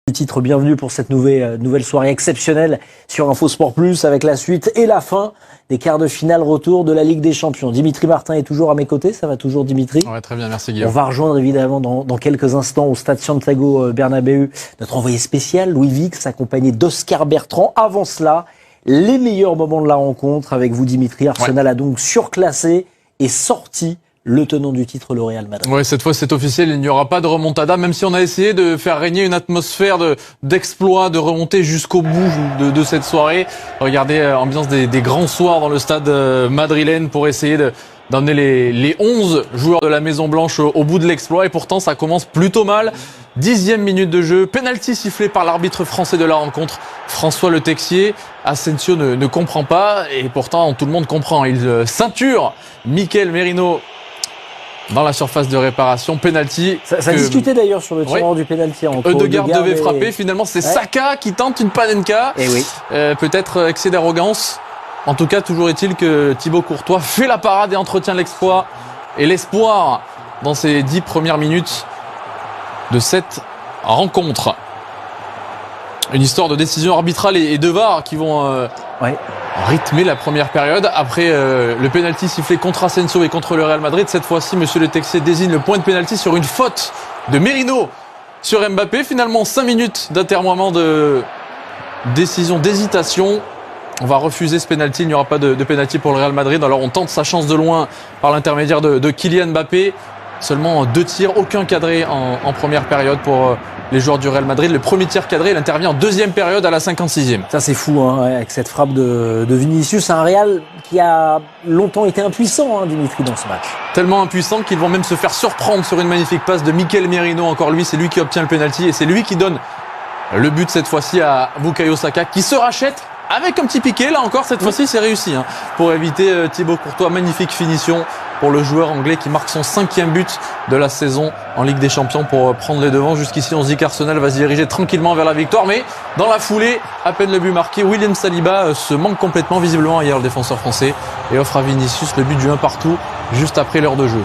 Du titre, bienvenue pour cette nouvelle soirée exceptionnelle sur InfoSport Plus avec la suite et la fin des quarts de finale retour de la Ligue des Champions. Dimitri Martin est toujours à mes côtés, ça va toujours Dimitri? Ouais, très bien, merci Guillaume. On va rejoindre évidemment dans quelques instants au stade Santiago Bernabéu notre envoyé spécial Louis Vix accompagné d'Oscar Bertrand. Avant cela, les meilleurs moments de la rencontre avec vous Dimitri. Arsenal a donc surclassé et sorti le tenant du titre, le Real Madrid. Ouais, cette fois c'est officiel, il n'y aura pas de remontada, même si on a essayé de faire régner une atmosphère d'exploit, de remonter jusqu'au bout de cette soirée. Regardez l'ambiance des grands soirs dans le stade madrilène pour essayer d'emmener les 11 joueurs de la Maison Blanche au bout de l'exploit. Et pourtant, ça commence plutôt mal. 10e minute de jeu, penalty sifflé par l'arbitre français de la rencontre, François Le Texier. Asensio ne comprend pas et pourtant tout le monde comprend. Il ceinture Mikel Merino dans la surface de réparation, penalty. Ça discutait d'ailleurs sur le tireur du penalty. Ødegaard devait frapper, finalement c'est Saka qui tente une Panenka. Et oui. Peut-être excès d'arrogance. En tout cas, toujours est-il que Thibaut Courtois fait la parade et entretient l'exploit et l'espoir dans ces 10 premières minutes de cette rencontre. Une histoire de décision arbitrale et de VAR qui vont rythmer la première période. Après le penalty sifflé contre Asensio et contre le Real Madrid, cette fois-ci, monsieur Le Texier désigne le point de penalty sur une faute de Merino sur Mbappé. Finalement, 5 minutes d'atermoiement, de décision, d'hésitation. On va refuser ce penalty, il n'y aura pas de penalty pour le Real Madrid. Alors on tente sa chance de loin par l'intermédiaire de Kylian Mbappé. Seulement 2 tirs, aucun cadré en première période pour les joueurs du Real Madrid. Le premier tir cadré, il intervient en deuxième période à la 56e. Ça c'est fou, avec cette frappe de Vinicius. Un Real qui a longtemps été impuissant, Dimitri, dans ce match. Tellement impuissant qu'ils vont même se faire surprendre sur une magnifique passe de Mikel Merino. Encore lui, c'est lui qui obtient le penalty et c'est lui qui donne le but cette fois-ci à Bukayo Saka qui se rachète avec un petit piqué. Là encore, cette fois-ci, c'est réussi pour éviter Thibaut Courtois. Magnifique finition pour le joueur anglais qui marque son 5e but de la saison en Ligue des Champions pour prendre les devants. Jusqu'ici, on se dit qu'Arsenal va se diriger tranquillement vers la victoire. Mais dans la foulée, à peine le but marqué, William Saliba se manque complètement, visiblement hier, le défenseur français, et offre à Vinicius le but du 1 partout juste après l'heure de jeu.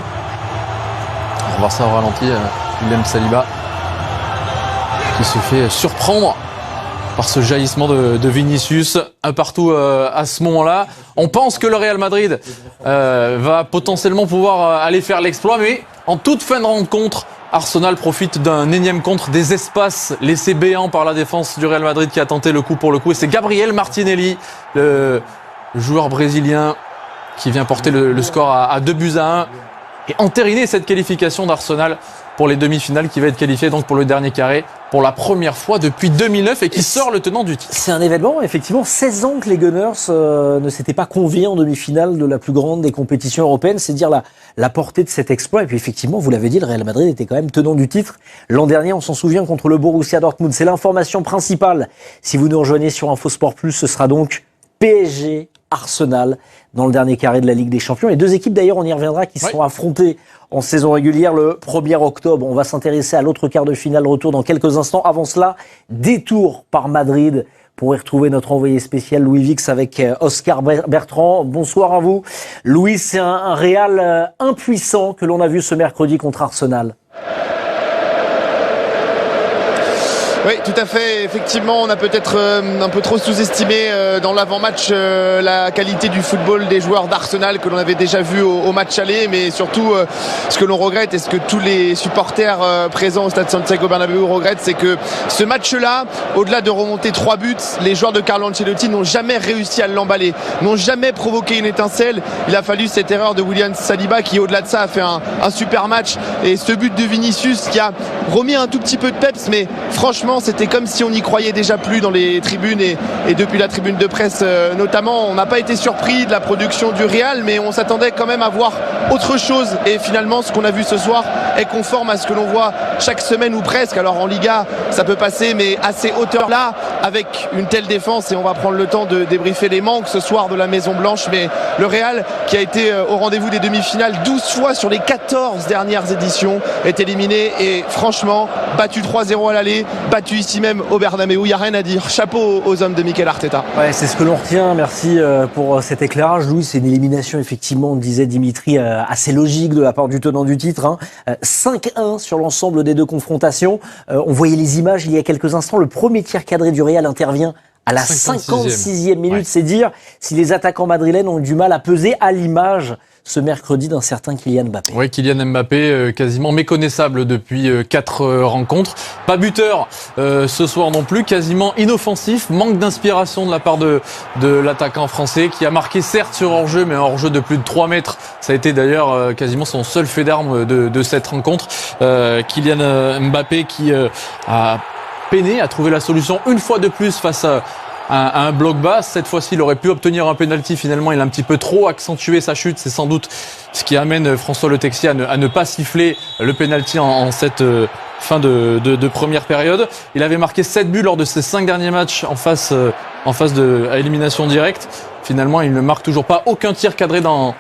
On va voir ça au ralenti. William Saliba qui se fait surprendre par ce jaillissement de Vinicius, un partout à ce moment-là. On pense que le Real Madrid va potentiellement pouvoir aller faire l'exploit, mais en toute fin de rencontre, Arsenal profite d'un énième contre, des espaces laissés béants par la défense du Real Madrid qui a tenté le coup pour le coup. Et c'est Gabriel Martinelli, le joueur brésilien, qui vient porter le score à 2-1 et entériner cette qualification d'Arsenal pour les demi-finales, qui va être qualifié donc pour le dernier carré pour la première fois depuis 2009 et qui sort le tenant du titre. C'est un événement, effectivement, 16 ans que les Gunners ne s'étaient pas conviés en demi-finale de la plus grande des compétitions européennes. C'est dire la portée de cet exploit. Et puis effectivement, vous l'avez dit, le Real Madrid était quand même tenant du titre. L'an dernier, on s'en souvient, contre le Borussia Dortmund. C'est l'information principale. Si vous nous rejoignez sur InfoSport Plus, ce sera donc PSG Arsenal dans le dernier carré de la Ligue des Champions. Les deux équipes, d'ailleurs, on y reviendra, qui sont affrontées en saison régulière le 1er octobre. On va s'intéresser à l'autre quart de finale retour dans quelques instants. Avant cela, détour par Madrid pour y retrouver notre envoyé spécial Louis Vix avec Oscar Bertrand. Bonsoir à vous. Louis, c'est un Real impuissant que l'on a vu ce mercredi contre Arsenal. Oui, tout à fait. Effectivement, on a peut-être un peu trop sous-estimé dans l'avant-match la qualité du football des joueurs d'Arsenal que l'on avait déjà vu au match aller. Mais surtout, ce que l'on regrette et ce que tous les supporters présents au stade Santiago Bernabéu regrettent, c'est que ce match-là, au-delà de remonter 3 buts, les joueurs de Carlo Ancelotti n'ont jamais réussi à l'emballer, n'ont jamais provoqué une étincelle. Il a fallu cette erreur de William Saliba qui, au-delà de ça, a fait un super match. Et ce but de Vinicius qui a remis un tout petit peu de peps, mais franchement, c'était comme si on n'y croyait déjà plus dans les tribunes et depuis la tribune de presse notamment. On n'a pas été surpris de la production du Real, mais on s'attendait quand même à voir autre chose. Et finalement, ce qu'on a vu ce soir est conforme à ce que l'on voit chaque semaine ou presque. Alors en Liga, ça peut passer, mais à ces hauteurs-là, avec une telle défense, et on va prendre le temps de débriefer les manques ce soir de la Maison Blanche. Mais le Real, qui a été au rendez-vous des demi-finales 12 fois sur les 14 dernières éditions, est éliminé et franchement, battu 3-0 à l'aller, battu ici même au Bernabéu. Il n'y a rien à dire. Chapeau aux hommes de Mikel Arteta. Ouais, c'est ce que l'on retient. Merci pour cet éclairage. Louis, c'est une élimination, effectivement, disait Dimitri, assez logique de la part du tenant du titre. 5-1 sur l'ensemble des des deux confrontations. On voyait les images il y a quelques instants. Le premier tir cadré du Real intervient à la 56e minute. Ouais. C'est dire si les attaquants madrilènes ont eu du mal à peser, à l'image ce mercredi d'un certain Kylian Mbappé. Oui, Kylian Mbappé, quasiment méconnaissable depuis 4 rencontres. Pas buteur ce soir non plus, quasiment inoffensif. Manque d'inspiration de la part de l'attaquant français qui a marqué certes sur hors-jeu, mais un hors-jeu de plus de 3 mètres. Ça a été d'ailleurs quasiment son seul fait d'armes de cette rencontre. Kylian Mbappé qui a peiné à trouver la solution une fois de plus face à un bloc bas. Cette fois-ci, il aurait pu obtenir un penalty. Finalement, il a un petit peu trop accentué sa chute. C'est sans doute ce qui amène François Le Texier à ne pas siffler le penalty en cette fin de première période. Il avait marqué 7 buts lors de ses 5 derniers matchs en face à élimination directe. Finalement, il ne marque toujours pas aucun tir cadré dans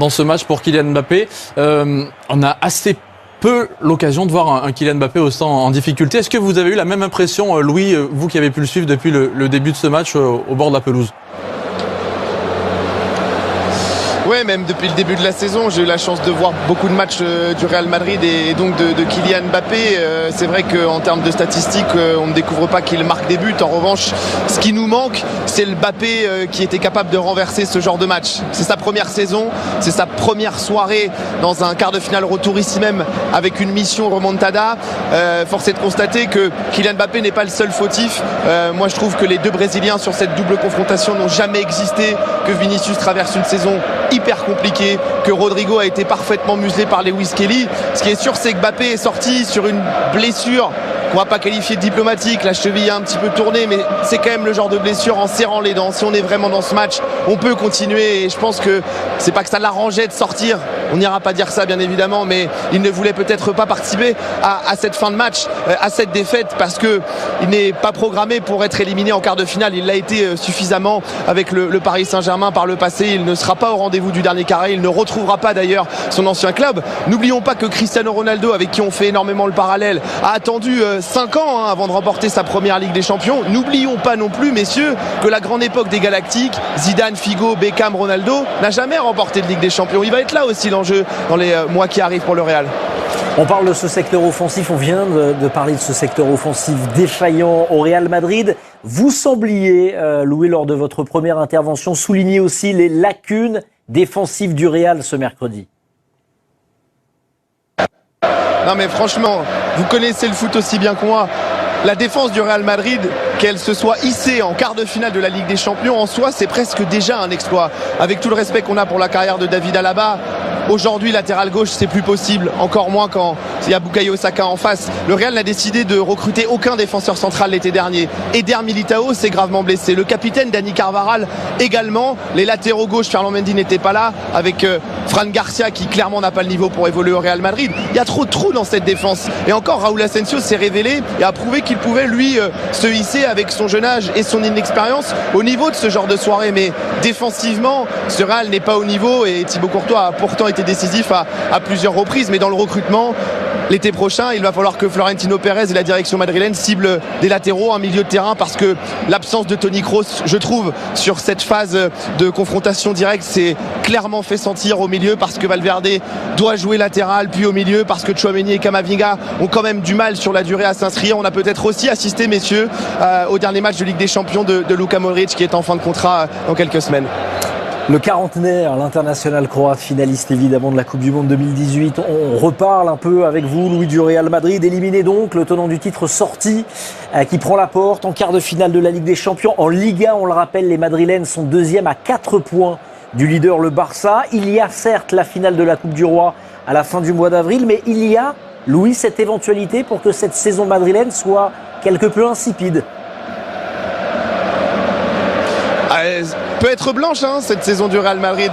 ce match pour Kylian Mbappé. On a assez peu l'occasion de voir un Kylian Mbappé au stand en difficulté. Est-ce que vous avez eu la même impression, Louis, vous qui avez pu le suivre depuis le début de ce match au bord de la pelouse ? Ouais, même depuis le début de la saison, j'ai eu la chance de voir beaucoup de matchs du Real Madrid et donc de Kylian Mbappé. C'est vrai qu'en termes de statistiques, on ne découvre pas qu'il marque des buts. En revanche, ce qui nous manque, c'est le Mbappé qui était capable de renverser ce genre de match. C'est sa première saison, c'est sa première soirée dans un quart de finale retour ici même avec une mission remontada. Force est de constater que Kylian Mbappé n'est pas le seul fautif. Moi, je trouve que les deux Brésiliens sur cette double confrontation n'ont jamais existé, que Vinicius traverse une saison hyper compliqué, que Rodrigo a été parfaitement muselé par Lewis Kelly. Ce qui est sûr, c'est que Mbappé est sorti sur une blessure qu'on va pas qualifier de diplomatique. La cheville a un petit peu tourné, mais c'est quand même le genre de blessure en serrant les dents. Si on est vraiment dans ce match, on peut continuer et je pense que c'est pas que ça l'arrangeait de sortir. On n'ira pas dire ça, bien évidemment, mais il ne voulait peut-être pas participer à cette fin de match, à cette défaite, parce que il n'est pas programmé pour être éliminé en quart de finale. Il l'a été suffisamment avec le Paris Saint-Germain par le passé. Il ne sera pas au rendez-vous du dernier carré. Il ne retrouvera pas d'ailleurs son ancien club. N'oublions pas que Cristiano Ronaldo, avec qui on fait énormément le parallèle, a attendu 5 ans avant de remporter sa première Ligue des Champions. N'oublions pas non plus, messieurs, que la grande époque des Galactiques, Zidane, Figo, Beckham, Ronaldo, n'a jamais remporté de Ligue des Champions. Il va être là aussi l'enjeu dans les mois qui arrivent pour le Real. On parle de ce secteur offensif, on vient de parler de ce secteur offensif défaillant au Real Madrid. Vous sembliez, Louis, lors de votre première intervention, souligner aussi les lacunes défensives du Real ce mercredi. Non mais franchement, vous connaissez le foot aussi bien que moi. La défense du Real Madrid, qu'elle se soit hissée en quart de finale de la Ligue des Champions, en soi, c'est presque déjà un exploit. Avec tout le respect qu'on a pour la carrière de David Alaba, aujourd'hui, latéral gauche, c'est plus possible. Encore moins quand il y a Bukayo Saka en face. Le Real n'a décidé de recruter aucun défenseur central l'été dernier. Eder Militao s'est gravement blessé. Le capitaine Dani Carvajal également. Les latéraux gauche, Ferland Mendy n'était pas là. Avec Fran Garcia qui clairement n'a pas le niveau pour évoluer au Real Madrid. Il y a trop de trous dans cette défense. Et encore, Raúl Asensio s'est révélé et a prouvé qu'il pouvait lui se hisser avec son jeune âge et son inexpérience au niveau de ce genre de soirée. Mais défensivement, ce Real n'est pas au niveau et Thibaut Courtois a pourtant été décisif à plusieurs reprises. Mais dans le recrutement, l'été prochain, il va falloir que Florentino Pérez et la direction madrilène ciblent des latéraux, un milieu de terrain, parce que l'absence de Toni Kroos, je trouve, sur cette phase de confrontation directe, s'est clairement fait sentir au milieu, parce que Valverde doit jouer latéral, puis au milieu, parce que Tchouaméni et Camavinga ont quand même du mal sur la durée à s'inscrire. On a peut-être aussi assisté, messieurs, au dernier match de Ligue des Champions de Luka Modric, qui est en fin de contrat dans quelques semaines. Le quarantenaire, l'international croate, finaliste évidemment de la Coupe du Monde 2018. On reparle un peu avec vous, Louis, du Real Madrid. Éliminé donc, le tenant du titre sorti, qui prend la porte en quart de finale de la Ligue des Champions. En Liga, on le rappelle, les Madrilènes sont deuxième à 4 points du leader, le Barça. Il y a certes la finale de la Coupe du Roi à la fin du mois d'avril, mais il y a, Louis, cette éventualité pour que cette saison madrilène soit quelque peu insipide. Peut être blanche cette saison du Real Madrid,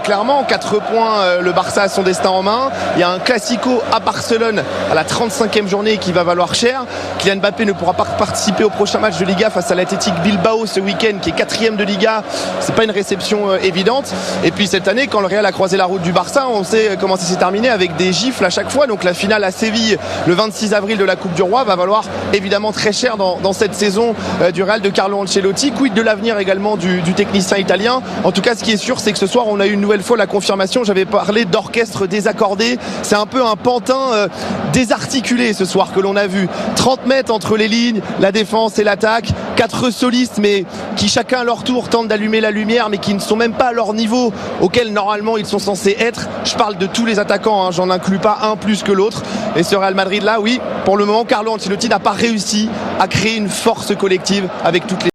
clairement. 4 points, le Barça a son destin en main. Il y a un classico à Barcelone à la 35e journée qui va valoir cher. Kylian Mbappé ne pourra pas participer au prochain match de Liga face à l'Athletic Bilbao ce week-end, qui est 4e de Liga. C'est pas une réception évidente. Et puis cette année, quand le Real a croisé la route du Barça, on sait comment ça s'est terminé, avec des gifles à chaque fois. Donc la finale à Séville le 26 avril de la Coupe du Roi va valoir évidemment très cher dans cette saison du Real de Carlo Ancelotti. Quid de l'avenir également du technicien technicien italien. En tout cas, ce qui est sûr, c'est que ce soir, on a eu une nouvelle fois la confirmation. J'avais parlé d'orchestre désaccordé. C'est un peu un pantin désarticulé ce soir que l'on a vu. 30 mètres entre les lignes, la défense et l'attaque. 4 solistes, mais qui chacun à leur tour tentent d'allumer la lumière, mais qui ne sont même pas à leur niveau auquel normalement ils sont censés être. Je parle de tous les attaquants, hein. J'en inclus pas un plus que l'autre. Et ce Real Madrid là, oui, pour le moment, Carlo Ancelotti n'a pas réussi à créer une force collective avec toutes les